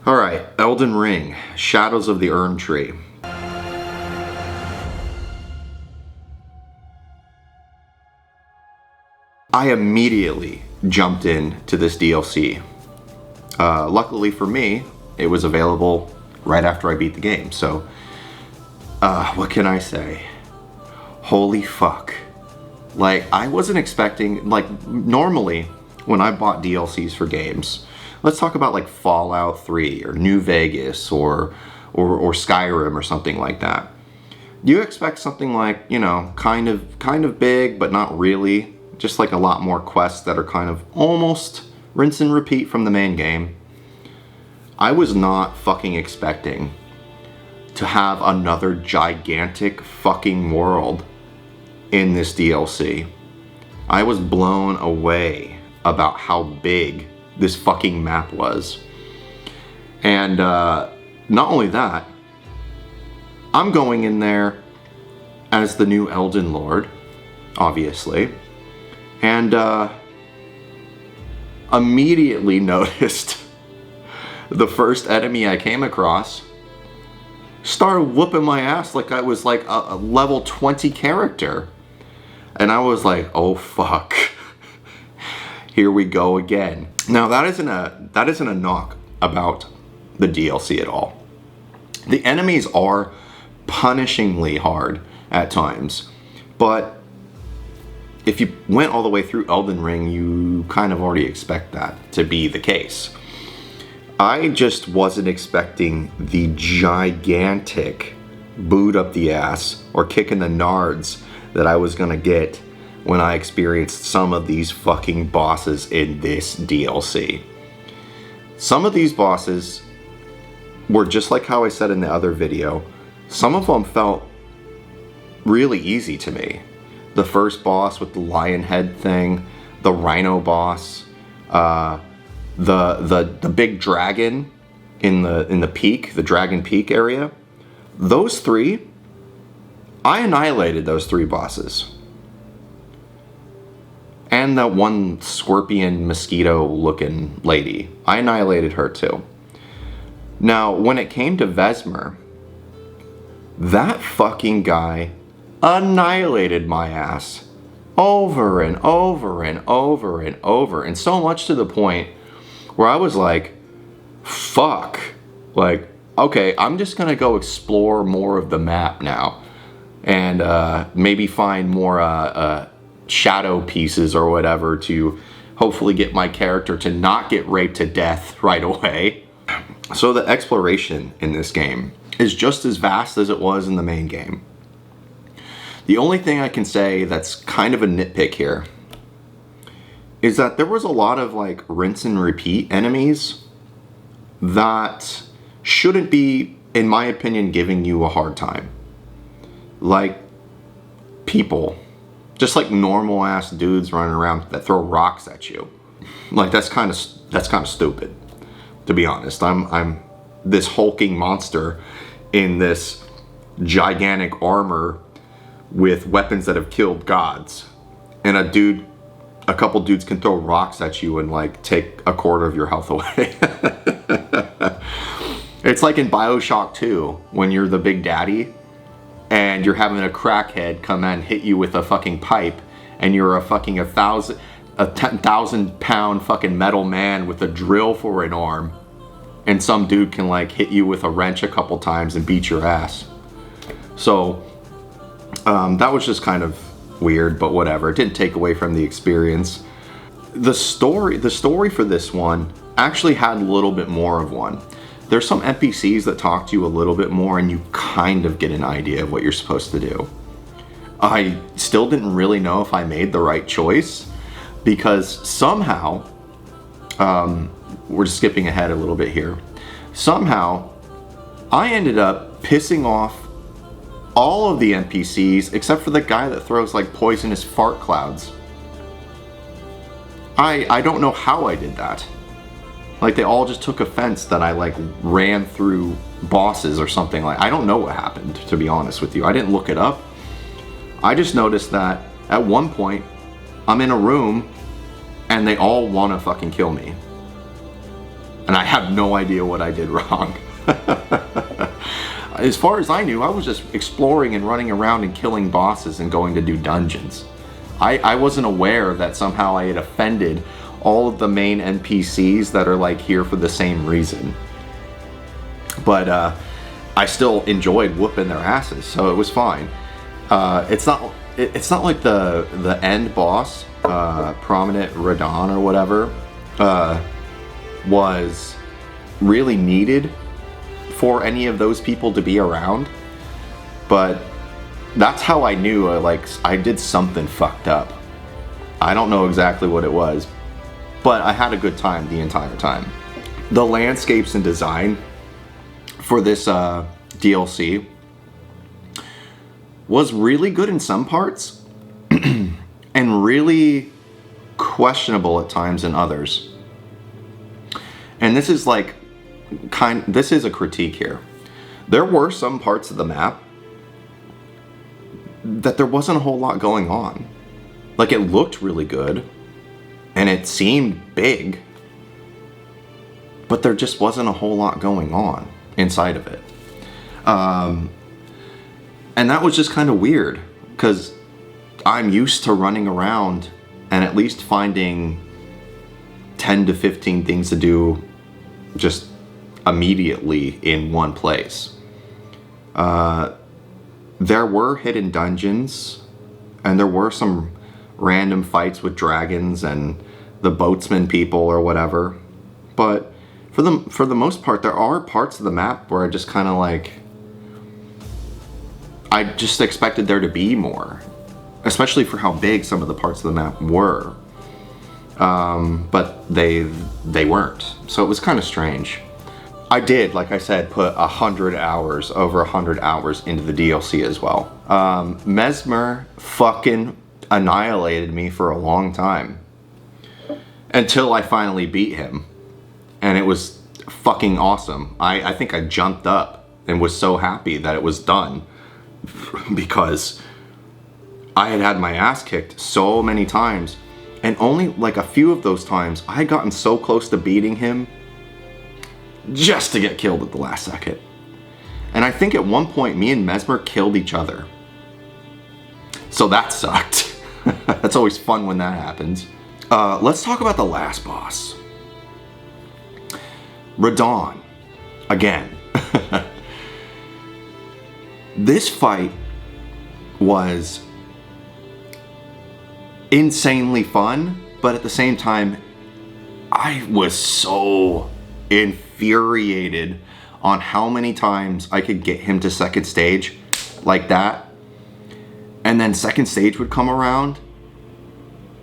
Alright, Elden Ring, Shadows of the Erdtree. I immediately jumped into this DLC. Luckily for me, it was available right after I beat the game, so what can I say? Holy fuck. Like, I wasn't expecting, like, normally when I bought DLCs for games, let's talk about like Fallout 3 or New Vegas or Skyrim or something like that. You expect something like, you know, kind of big, but not really. Just like a lot more quests that are kind of almost rinse and repeat from the main game. I was not fucking expecting to have another gigantic fucking world in this DLC. I was blown away about how big this fucking map was. And not only that, I'm going in there as the new Elden Lord, obviously, and immediately noticed the first enemy I came across started whooping my ass like I was like a level 20 character. And I was like, oh fuck. Here we go again. Now that isn't a knock about the DLC at all. The enemies are punishingly hard at times, but if you went all the way through Elden Ring, you kind of already expect that to be the case. I just wasn't expecting the gigantic boot up the ass or kick in the nards that I was gonna get when I experienced some of these fucking bosses in this DLC. Some of these bosses were just like how I said in the other video. Some of them felt really easy to me. The first boss with the lion head thing, the rhino boss, the big dragon in the peak, the dragon peak area. Those three, I annihilated those three bosses. And that one scorpion mosquito looking lady, I annihilated her too. Now, when it came to Vesmer, that fucking guy annihilated my ass over and over and over and over, and so much to the point where I was like, fuck, like, okay, I'm just gonna go explore more of the map now and maybe find more shadow pieces or whatever to hopefully get my character to not get raped to death right away. So the exploration in this game is just as vast as it was in the main game. The only thing I can say that's kind of a nitpick here is that there was a lot of like rinse and repeat enemies that shouldn't be, in my opinion, giving you a hard time. Like people, just like normal ass dudes running around that throw rocks at you. Like that's kind of stupid, to be honest. I'm this hulking monster in this gigantic armor with weapons that have killed gods, and a couple dudes can throw rocks at you and like take a quarter of your health away. It's like in BioShock 2 when you're the big daddy and you're having a crackhead come and hit you with a fucking pipe, and you're a fucking 10,000 pound fucking metal man with a drill for an arm, and some dude can like hit you with a wrench a couple times and beat your ass. So that was just kind of weird, but whatever. It didn't take away from the experience. The story for this one actually had a little bit more of one. There's some NPCs that talk to you a little bit more, and you kind of get an idea of what you're supposed to do. I still didn't really know if I made the right choice, because somehow, we're just skipping ahead a little bit here. Somehow, I ended up pissing off all of the NPCs except for the guy that throws like poisonous fart clouds. I don't know how I did that. Like they all just took offense that I like ran through bosses or something. Like I don't know what happened, to be honest with you. I didn't look it up. I just noticed that at one point I'm in a room and they all want to fucking kill me. And I have no idea what I did wrong. As far as I knew, I was just exploring and running around and killing bosses and going to do dungeons. I wasn't aware that somehow I had offended all of the main NPCs that are like here for the same reason. But I still enjoyed whooping their asses, so it was fine. It's not like the end boss, Prominent Radon or whatever, was really needed for any of those people to be around. But that's how I knew I did something fucked up. I don't know exactly what it was, but I had a good time the entire time. The landscapes and design for this DLC was really good in some parts and really questionable at times in others. And this is this is a critique here. There were some parts of the map that there wasn't a whole lot going on. Like, it looked really good and it seemed big, but there just wasn't a whole lot going on inside of it. And that was just kind of weird, because I'm used to running around and at least finding 10 to 15 things to do just immediately in one place. There were hidden dungeons, and there were some random fights with dragons and the boatsman people or whatever. But for the most part, there are parts of the map where I just kind of I just expected there to be more, especially for how big some of the parts of the map were. But they weren't, so it was kind of strange. I did, like I said, put over 100 hours into the DLC as well. Mesmer fucking annihilated me for a long time, until I finally beat him, and it was fucking awesome. I think I jumped up and was so happy that it was done, because I had my ass kicked so many times, and only like a few of those times I had gotten so close to beating him just to get killed at the last second. And I think at one point me and Mesmer killed each other, so that sucked. That's always fun when that happens. Let's talk about the last boss, Radon. Again, this fight was insanely fun, but at the same time, I was so infuriated on how many times I could get him to second stage like that, and then second stage would come around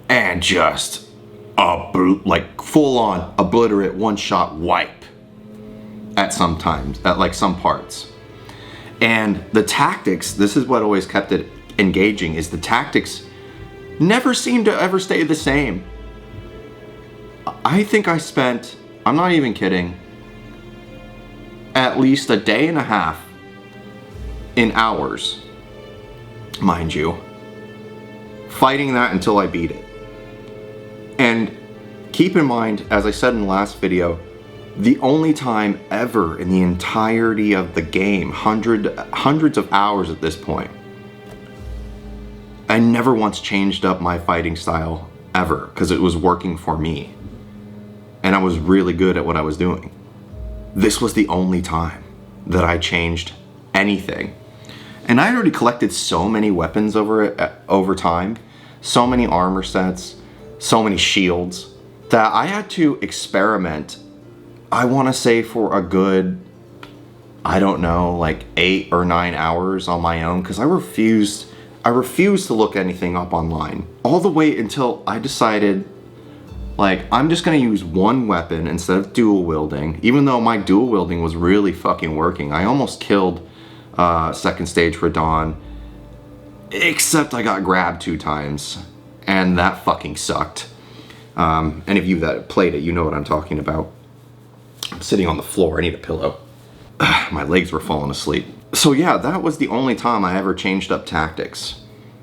and just full on obliterate, one shot wipe at some parts. And the tactics, this is what always kept it engaging, is the tactics never seemed to ever stay the same. I think I spent, I'm not even kidding, at least a day and a half in hours, mind you, fighting that until I beat it. And keep in mind, as I said in the last video, the only time ever in the entirety of the game, hundreds of hours at this point, I never once changed up my fighting style ever, because it was working for me. And I was really good at what I was doing. This was the only time that I changed anything. And I already collected so many weapons over time, so many armor sets, so many shields, that I had to experiment, I want to say for a good, I don't know, like 8 or 9 hours on my own, because I refused to look anything up online. All the way until I decided, I'm just gonna use one weapon instead of dual wielding, even though my dual wielding was really fucking working. I almost killed second stage Radon, except I got grabbed 2 times, and that fucking sucked. Any of you that played it, you know what I'm talking about. I'm sitting on the floor, I need a pillow. My legs were falling asleep. So yeah, that was the only time I ever changed up tactics.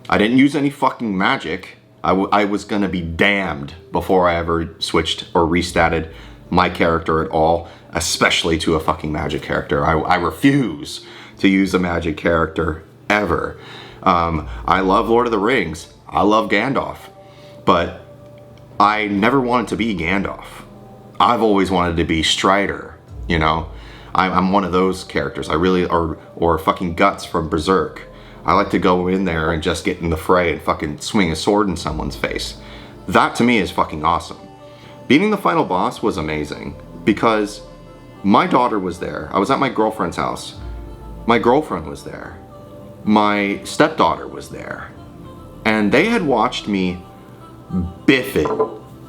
I didn't use any fucking magic. I was gonna be damned before I ever switched or restarted my character at all, especially to a fucking magic character. I refuse to use a magic character ever. I love Lord of the Rings. I love Gandalf. But I never wanted to be Gandalf. I've always wanted to be Strider, you know? I'm one of those characters. I really, or fucking Guts from Berserk. I like to go in there and just get in the fray and fucking swing a sword in someone's face. That to me is fucking awesome. Beating the final boss was amazing because my daughter was there. I was at my girlfriend's house. My girlfriend was there. My stepdaughter was there. And they had watched me biff it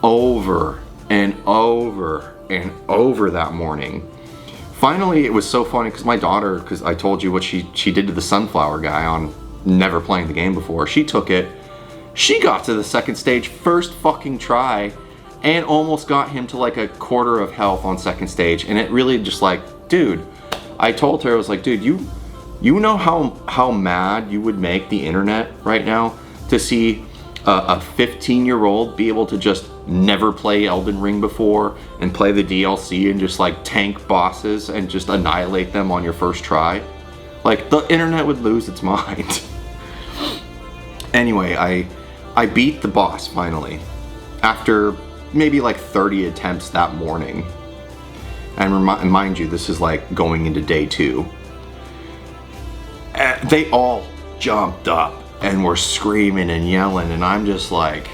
over and over and over that morning. Finally, it was so funny because my daughter, because I told you what she did to the sunflower guy on never playing the game before. She took it. She got to the second stage first fucking try and almost got him to like a quarter of health on second stage. And it really just like, dude, I told her, I was like, dude, you know how mad you would make the internet right now to see a 15-year-old be able to just never play Elden Ring before and play the DLC and just like tank bosses and just annihilate them on your first try. Like, the internet would lose its mind. Anyway, I beat the boss finally after maybe like 30 attempts that morning. And mind you, this is like going into day 2. They all jumped up and were screaming and yelling, and I'm just like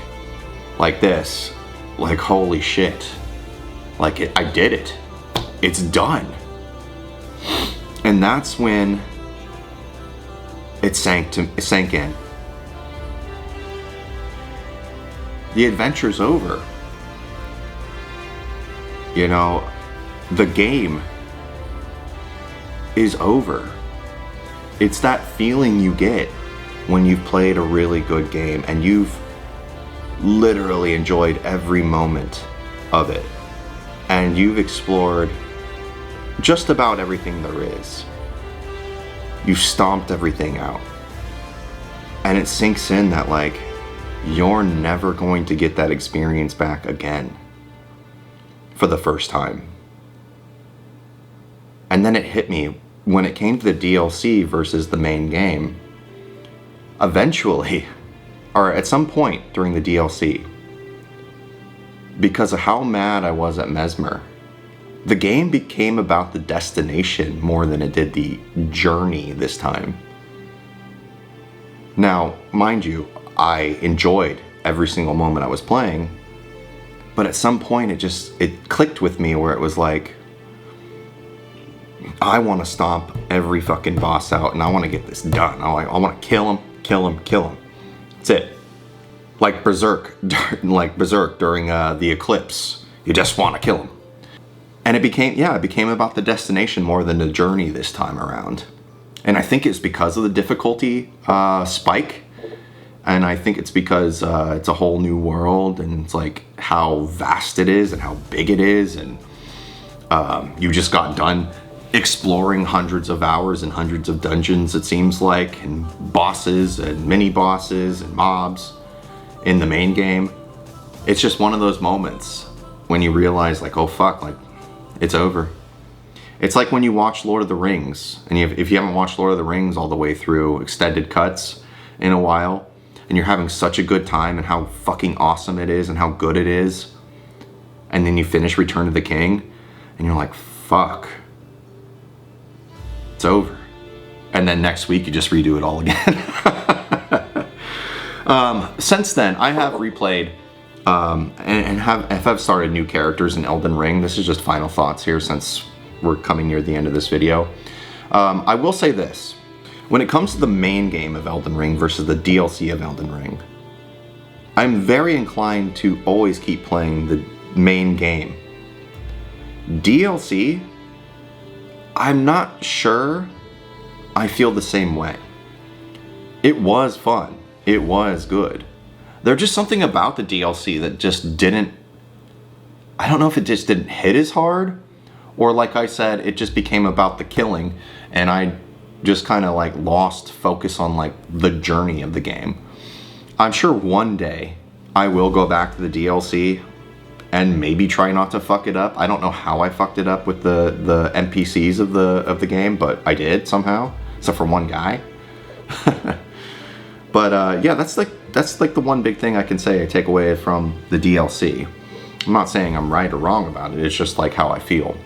this, like, holy shit, like I did it, it's done. And that's when it sank in. The adventure's over. You know, the game is over. It's that feeling you get when you've played a really good game and you've literally enjoyed every moment of it and you've explored just about everything there is. You've stomped everything out, and it sinks in that like you're never going to get that experience back again for the first time. And then it hit me when it came to the DLC versus the main game. Eventually, or at some point during the DLC, because of how mad I was at Mesmer, the game became about the destination more than it did the journey this time. Now, mind you, I enjoyed every single moment I was playing, but at some point it clicked with me where it was like, I want to stomp every fucking boss out and I want to get this done. I want to kill him. That's it. Like Berserk during the eclipse. You just want to kill him. And it became about the destination more than the journey this time around. And I think it's because of the difficulty spike. And I think it's because it's a whole new world and it's like how vast it is and how big it is. And you just got done exploring hundreds of hours and hundreds of dungeons, it seems like, and bosses and mini bosses and mobs in the main game. It's just one of those moments when you realize like, oh fuck, like it's over. It's like when you watch Lord of the Rings, and if you haven't watched Lord of the Rings all the way through extended cuts in a while, and you're having such a good time and how fucking awesome it is and how good it is, and then you finish Return of the King and you're like, fuck, it's over. And then next week you just redo it all again. Since then, I have replayed and have started new characters in Elden Ring. This is just final thoughts here since we're coming near the end of this video. I will say this. When it comes to the main game of Elden Ring versus the DLC of Elden Ring, I'm very inclined to always keep playing the main game. DLC, I'm not sure I feel the same way. It was fun. It was good. There's just something about the DLC that just didn't, I don't know if it just didn't hit as hard, or like I said, it just became about the killing and I just kind of like lost focus on like the journey of the game. I'm sure one day I will go back to the DLC and maybe try not to fuck it up. I don't know how I fucked it up with the NPCs of the game, but I did somehow, except for one guy. But yeah, that's like the one big thing I can say I take away from the DLC. I'm not saying I'm right or wrong about it. It's just like how I feel.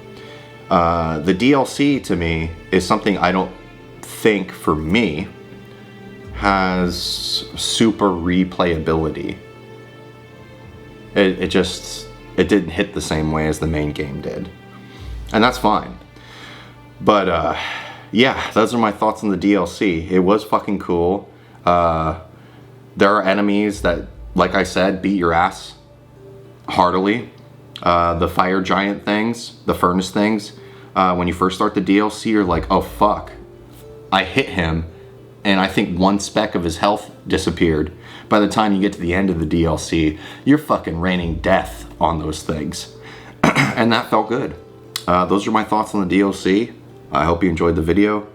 The DLC to me is something I don't think for me has super replayability. It didn't hit the same way as the main game did, and that's fine. But yeah, those are my thoughts on the DLC. It was fucking cool. There are enemies that, like I said, beat your ass heartily. The fire giant things, the furnace things, when you first start the DLC, you're like, oh fuck, I hit him, and I think one speck of his health disappeared. By the time you get to the end of the DLC, you're fucking raining death on those things. And that felt good. Those are my thoughts on the DLC. I hope you enjoyed the video,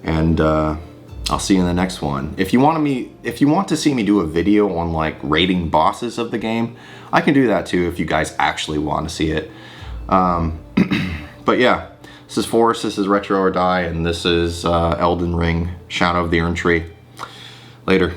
and I'll see you in the next one. If you want to see me do a video on like rating bosses of the game, I can do that too if you guys actually want to see it. But yeah, this is Forrest, this is Retro or Die, and this is Elden Ring, Shadow of the Erdtree. Later.